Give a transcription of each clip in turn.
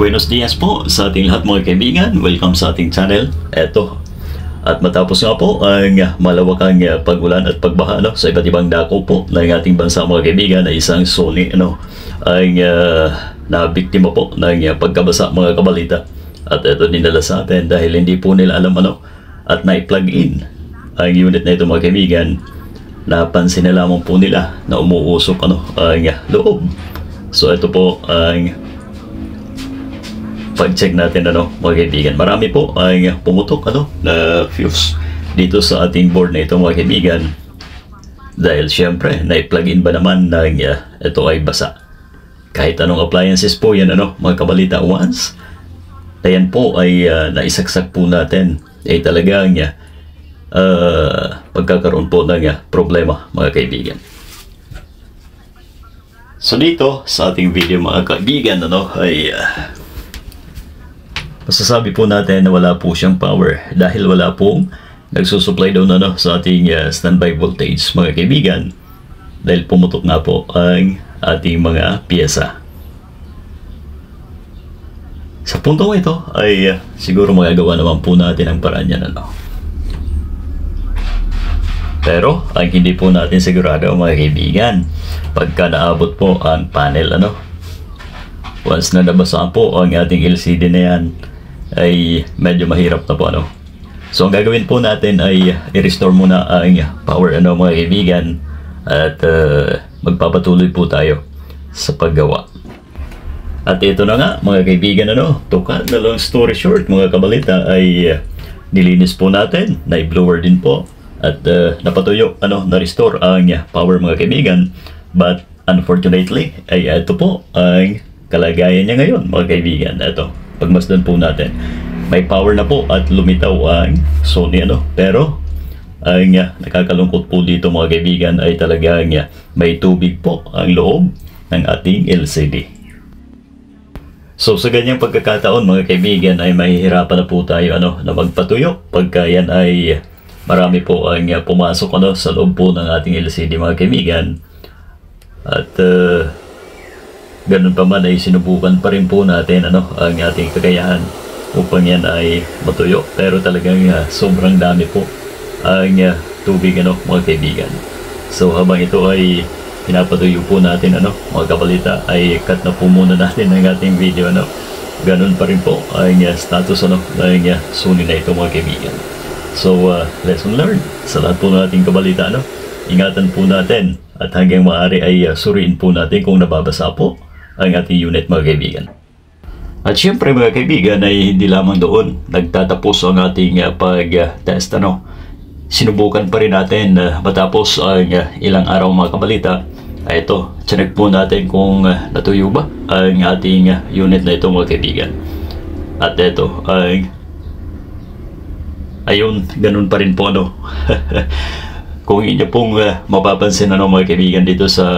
Buenos dias po sa ating lahat mga kaibigan. Welcome sa ating channel. Eto. At matapos nga po ang malawakang pagulan at pagbaha sa iba't ibang dako po ng ating bansa mga kaibigan na isang suni ang nabiktima po ng pagkabasa mga kabalita. At ito dinala sa atin dahil hindi po nila alam at na-plug in ang unit na ito mga kaibigan. Napansin na lamang po nila na umuusok ang loob. So ito po ang pag-check natin mga kaibigan. Marami po ang pumutok na fuse dito sa ating board na ito mga kaibigan. Dahil syempre na-plug in ba naman ng ito ay basa. Kahit anong appliances po yan mga kabalita, once na yan po ay naisaksak po natin ay talagang pagkakaroon po ng problema mga kaibigan. So dito sa ating video mga kaibigan ay masasabi po natin na wala po siyang power dahil wala pong nagsusupply daw sa ating standby voltage mga kaibigan, dahil pumutok nga po ang ating mga piyesa. Sa puntong ito ay siguro magagawa naman po natin ang paraan yan pero ang hindi po natin sigurado mga kaibigan, pagka naabot po ang panel once na nabasa po ang ating LCD na yan ay medyo mahirap na po So ang gagawin po natin ay i-restore muna ang power mga kaibigan at magpapatuloy po tayo sa paggawa. At ito na nga mga kaibigan to cut the long story short mga kabalita ay nilinis po natin, na-blower din po at napatuyo na-restore ang power mga kaibigan. But unfortunately ay ito po ang kalagayan niya ngayon mga kaibigan. Ito, pagmasdan po natin, may power na po at lumitaw ang Sony pero ang nakakalungkot po dito mga kaibigan ay talagang may tubig po ang loob ng ating LCD. So sa ganyang pagkakataon mga kaibigan ay mahihirapan na po tayo na magpatuyo pagka yan ay marami po ang pumasok sa loob po ng ating LCD mga kaibigan. At ganun pa man ay sinubukan pa rin po natin ang ating kakayahan upang yan ay matuyo, pero talagang sobrang dami po ang tubig mga kaibigan. So habang ito ay pinapatuyo po natin mga kabalita ay cut na po muna natin ang ating video ganun pa rin po ang status ng Sony na ito mga kaibigan. So lesson learned sa lahat po ng ating kabalita ingatan po natin at hanggang maaari ay suriin po natin kung nababasa po ang ating unit mga kaibigan. At syempre mga kaibigan ay hindi lamang doon nagtatapos ang ating pag-test sinubukan pa rin natin matapos ang ilang araw mga kabalita ay ito, check po natin kung natuyo ba ang ating unit na ito mga kaibigan. At ito ay ayun, ganun pa rin po kung inyo pong mapapansin mga kaibigan dito sa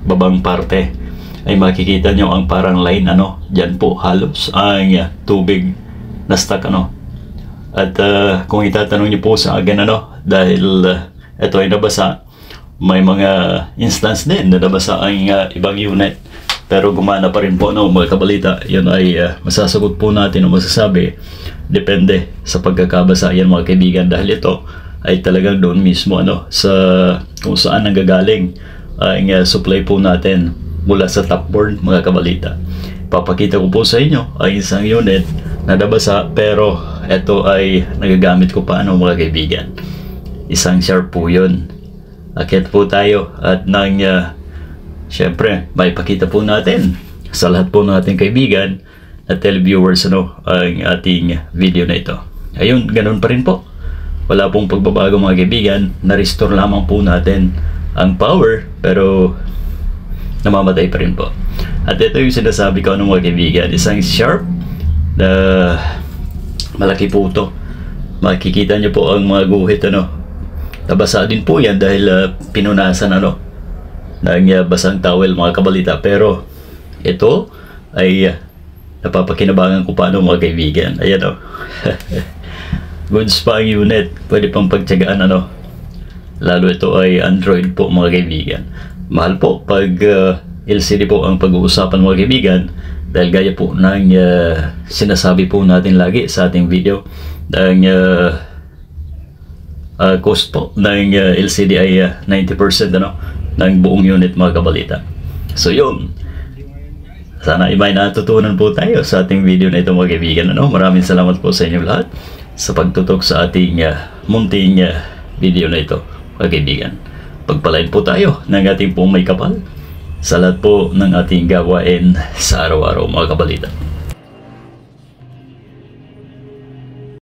babang parte ay makikita nyo ang parang line dyan po halos ang tubig na stuck at kung itatanong nyo po sa akin dahil ito ay nabasa, may mga instance din na nabasa ang ibang unit pero gumana pa rin po mga kabalita. Yun ay masasagot po natin masasabi depende sa pagkakabasa yan mga kaibigan, dahil ito ay talagang doon mismo sa kung saan nanggagaling ang supply po natin mula sa top board mga kabalita. Papakita ko po sa inyo ang isang unit na nabasa pero ito ay nagagamit ko pa mga kaibigan. Isang sharp po yun. Akit po tayo at nang syempre may pakita po natin sa lahat po ng ating kaibigan at televiewers ang ating video na ito. Ayun, ganun pa rin po. Wala pong pagbabago mga kaibigan. Na-restore lamang po natin ang power pero namamatay pa rin po. At ito yung sinasabi ko mga kaibigan, isang sharp na malaki po ito. Makikita nyo po ang mga guhit nabasa din po yan dahil pinunasan ng basang towel mga kabalita, pero ito ay napapakinabangan ko pa mga kaibigan. Ayan goods pa ang unit, pwede pang pagtyagaan lalo ito ay Android po mga kaibigan. Mahal po pag LCD po ang pag-uusapan mga kaibigan, Dahil gaya po ng sinasabi po natin lagi sa ating video, ang cost po ng LCD ay 90% ng buong unit, mga kabalita. So yun, sana may natutunan po tayo sa ating video na ito, mga kaibigan. Maraming salamat po sa inyo lahat sa pagtutok sa ating munting video na ito, mga kaibigan. Pagpalain po tayo ng ating pong may kapal sa lahat po ng ating gawain sa araw-araw, mga kabalita.